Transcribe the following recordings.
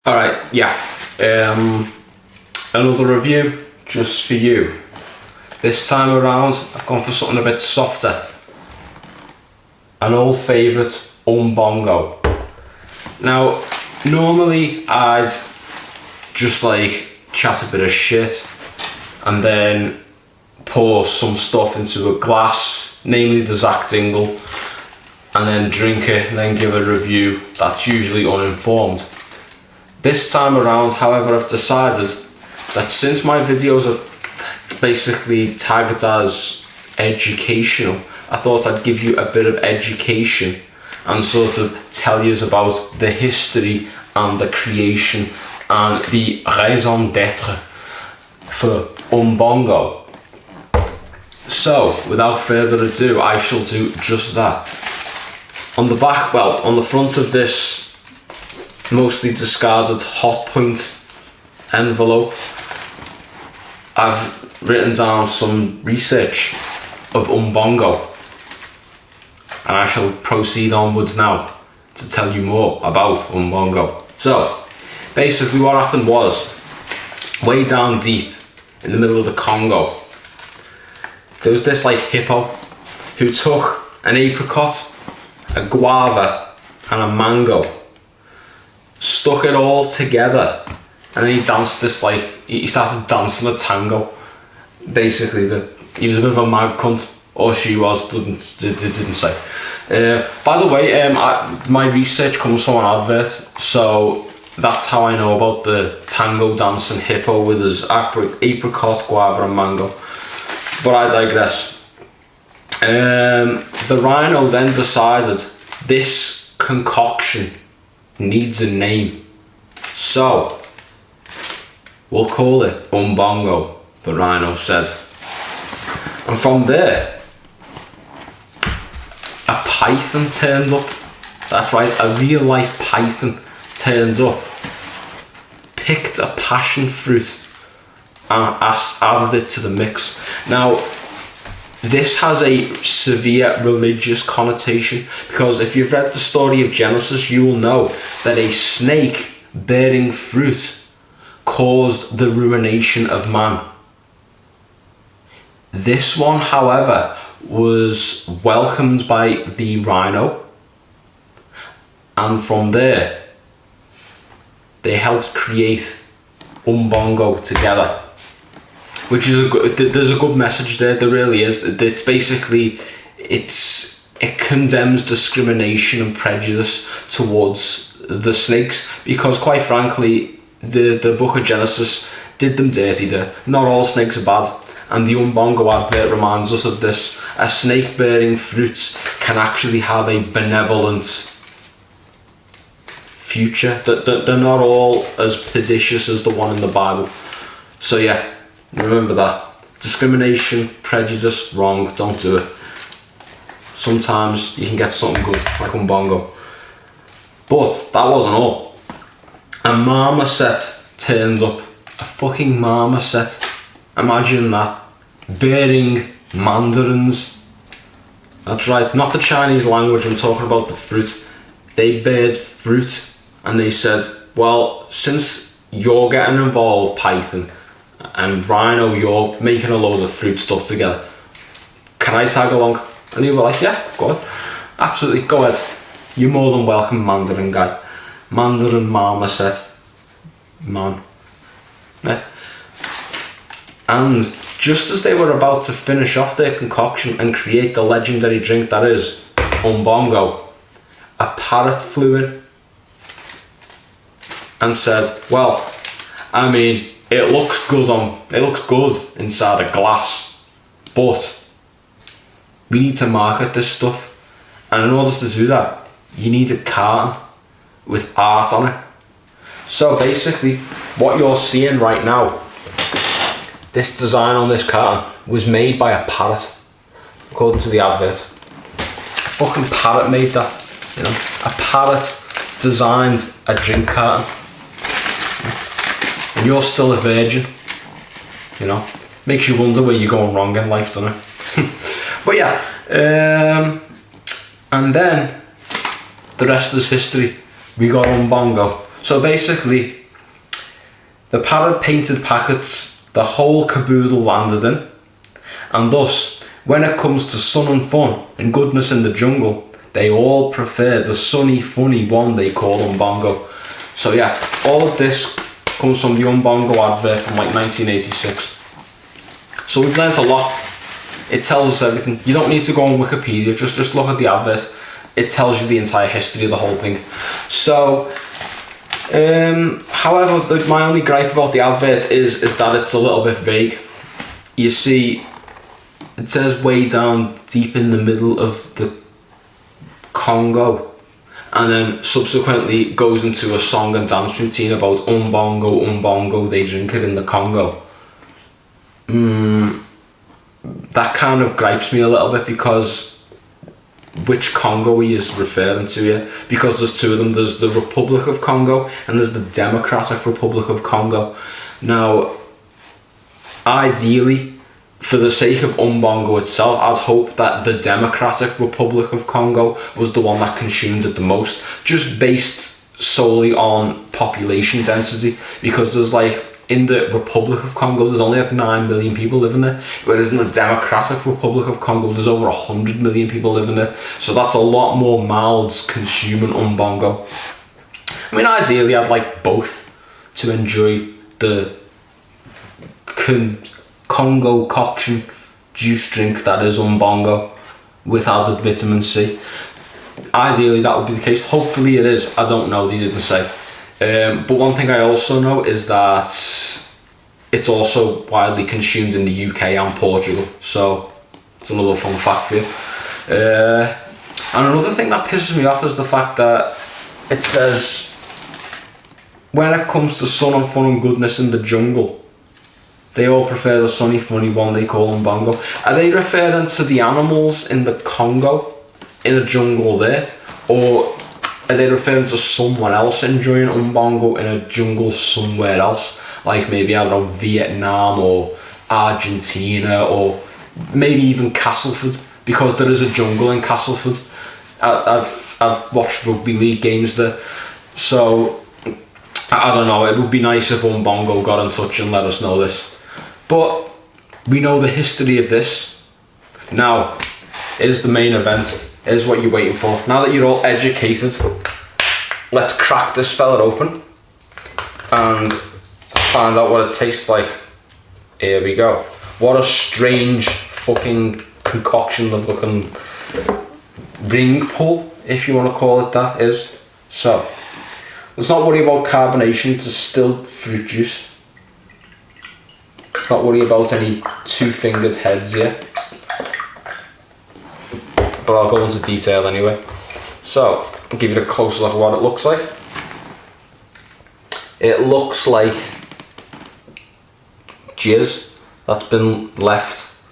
Alright, yeah. Another review just for you. This time around, I've gone for something a bit softer. An old favourite, Umbongo. Now, normally I'd just like chat a bit of shit and then pour some stuff into a glass, namely the Zach Dingle, and then drink it and then give a review that's usually uninformed. This time around, however, I've decided that since my videos are basically tagged as educational, I thought I'd give you a bit of education and sort of tell you about the history and the creation and the raison d'etre for Umbongo. So, without further ado, I shall do just that. On the back, well, on the front of this mostly discarded hot point envelope, I've written down some research of Umbongo, and I shall proceed onwards now to tell you more about Umbongo. So, basically what happened was, way down deep in the middle of the Congo, there was this like hippo who took an apricot, a guava and a mango, stuck it all together, and then he danced this like, he started dancing a tango. Basically, he was a bit of a mad cunt, or she was, didn't say. By the way, my research comes from an advert, so that's how I know about the tango dancing hippo with his apricot, guava and mango. But I digress. The rhino then decided this concoction needs a name, so we'll call it Umbongo, the rhino said. And from there, a python turned up. That's right, a real life python turned up, picked a passion fruit and added it to the mix. Now, this has a severe religious connotation, because if you've read the story of Genesis, you will know that a snake bearing fruit caused the ruination of man. This one, however, was welcomed by the rhino, and from there they helped create Umbongo together. Which is there's a good message there. There really is. It's basically, it condemns discrimination and prejudice towards the snakes, because quite frankly, the book of Genesis did them dirty there. Not all snakes are bad, and the Umbongo advert reminds us of this. A snake bearing fruits can actually have a benevolent future. They're not all as pernicious as the one in the Bible. So yeah, remember that. Discrimination, prejudice, wrong, don't do it. Sometimes you can get something good, like Umbongo. But that wasn't all. A marmoset turned up. A fucking marmoset. Imagine that. Bearing mandarins. That's right, not the Chinese language, I'm talking about the fruit. They bared fruit, and they said, well, since you're getting involved, python, and rhino, you're making a load of fruit stuff together, can I tag along? And you were like, yeah, go on, absolutely, go ahead, you're more than welcome, mandarin guy. Mandarin marmoset man. Yeah. And just as they were about to finish off their concoction and create the legendary drink that is Umbongo, a parrot flew in and said, well, I mean, it looks good inside a glass, but we need to market this stuff, and in order to do that, you need a carton with art on it. So basically, what you're seeing right now, this design on this carton was made by a parrot, according to the advert. Fucking parrot made that, you know. A parrot designed a drink carton, and you're still a virgin, you know. Makes you wonder where you're going wrong in life, doesn't it? But yeah, and then the rest is history. We got Umbongo. So basically, the parrot painted packets the whole caboodle landed in, and thus, when it comes to sun and fun and goodness in the jungle, they all prefer the sunny, funny one they call Umbongo. So yeah, all of this comes from the Umbongo advert from like 1986. So we've learnt a lot. It tells us everything. You don't need to go on Wikipedia, just look at the advert. It tells you the entire history of the whole thing. So, however, my only gripe about the advert is that it's a little bit vague. You see, it says way down deep in the middle of the Congo, and then subsequently goes into a song and dance routine about Umbongo, Umbongo, they drink it in the Congo. That kind of gripes me a little bit, because which Congo he is referring to here, because there's two of them. There's the Republic of Congo and there's the Democratic Republic of Congo. Now, ideally, for the sake of Umbongo itself, I'd hope that the Democratic Republic of Congo was the one that consumed it the most, just based solely on population density, because there's like, in the Republic of Congo, there's only like 9 million people living there, whereas in the Democratic Republic of Congo, there's over 100 million people living there. So that's a lot more mouths consuming Umbongo. I mean, ideally, I'd like both to enjoy the Congo concoction juice drink that is Umbongo with added vitamin C. Ideally, that would be the case. Hopefully it is. I don't know, they didn't say. But one thing I also know is that it's also widely consumed in the UK and Portugal, so it's another fun fact for you. And another thing that pisses me off is the fact that it says, when it comes to sun and fun and goodness in the jungle, they all prefer the sunny, funny one they call Umbongo. Are they referring to the animals in the Congo, in a jungle there, or are they referring to someone else enjoying Umbongo in a jungle somewhere else? Like maybe, I don't know, Vietnam or Argentina, or maybe even Castleford, because there is a jungle in Castleford. I've watched rugby league games there. So, I don't know, it would be nice if Umbongo got in touch and let us know this. But we know the history of this. Now, here's the main event. Here's what you're waiting for. Now that you're all educated, let's crack this fella open and find out what it tastes like. Here we go. What a strange fucking concoction of looking ring pull, if you want to call it that, is. So, let's not worry about carbonation. It's a still fruit juice. Let's not worry about any two-fingered heads here, but I'll go into detail anyway. So, I'll give you a close look at what it looks like. It looks like jizz that's been left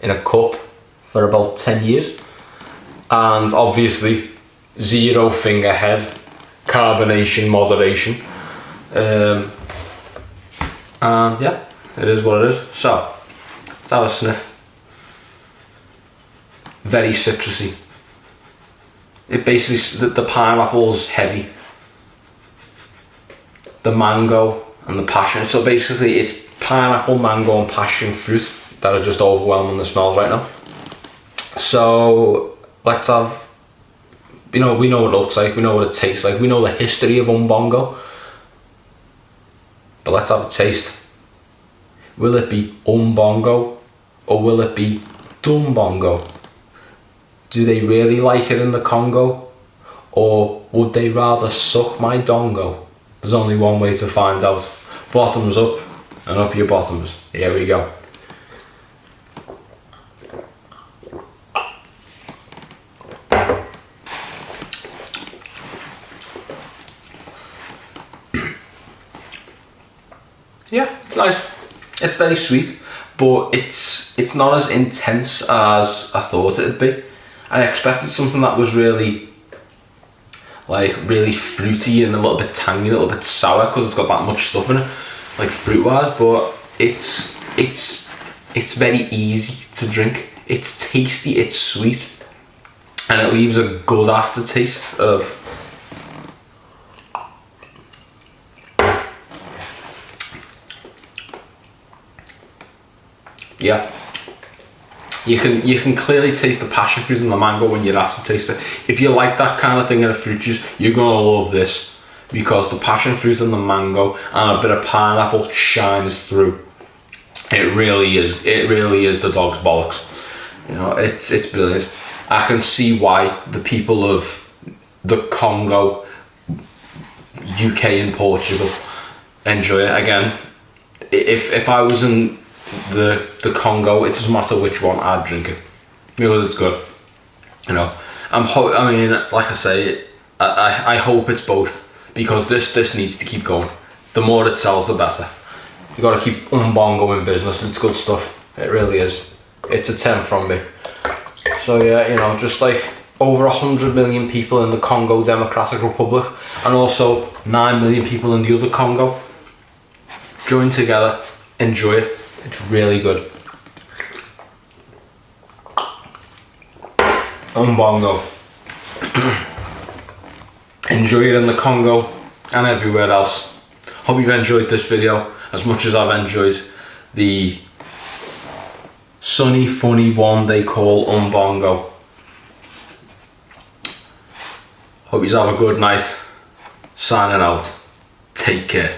in a cup for about 10 years. And obviously, 0 finger head, carbonation, moderation. And yeah, it is what it is. So, let's have a sniff. Very citrusy. It basically, the pineapple's heavy, the mango and the passion. So basically it's pineapple, mango and passion fruit that are just overwhelming the smells right now. So let's have, we know what it looks like, we know what it tastes like, we know the history of Umbongo, but let's have a taste. Will it be Umbongo or will it be Dumbongo? Do they really like it in the Congo, or would they rather suck my dongo? There's only one way to find out. Bottoms up, and up your bottoms. Here we go. Yeah, it's nice. It's very sweet, but it's not as intense as I thought it'd be. I expected something that was really fruity and a little bit tangy, a little bit sour, because it's got that much stuff in it, like fruit wise, but it's very easy to drink. It's tasty, it's sweet, and it leaves a good aftertaste of Yeah. You can clearly taste the passion fruit and the mango when you have to taste it. If you like that kind of thing in a fruit juice, you're gonna love this, because the passion fruit and the mango and a bit of pineapple shines through. It really is. It really is the dog's bollocks. You know, it's brilliant. I can see why the people of the Congo, UK and Portugal enjoy it. Again, if I was in the Congo, it doesn't matter which one, I'd drink it because it's good. You know, I mean, like I say, I hope it's both, because this needs to keep going. The more it sells, the better. You got to keep Umbongo in business. It's good stuff. It really is. It's a 10 from me. So yeah, you know, just like over 100 million people in the Congo Democratic Republic, and also 9 million people in the other Congo. Join together, enjoy it. It's really good. Umbongo. Enjoy it in the Congo and everywhere else. Hope you've enjoyed this video as much as I've enjoyed the sunny, funny one they call Umbongo. Hope you have a good night. Signing out. Take care.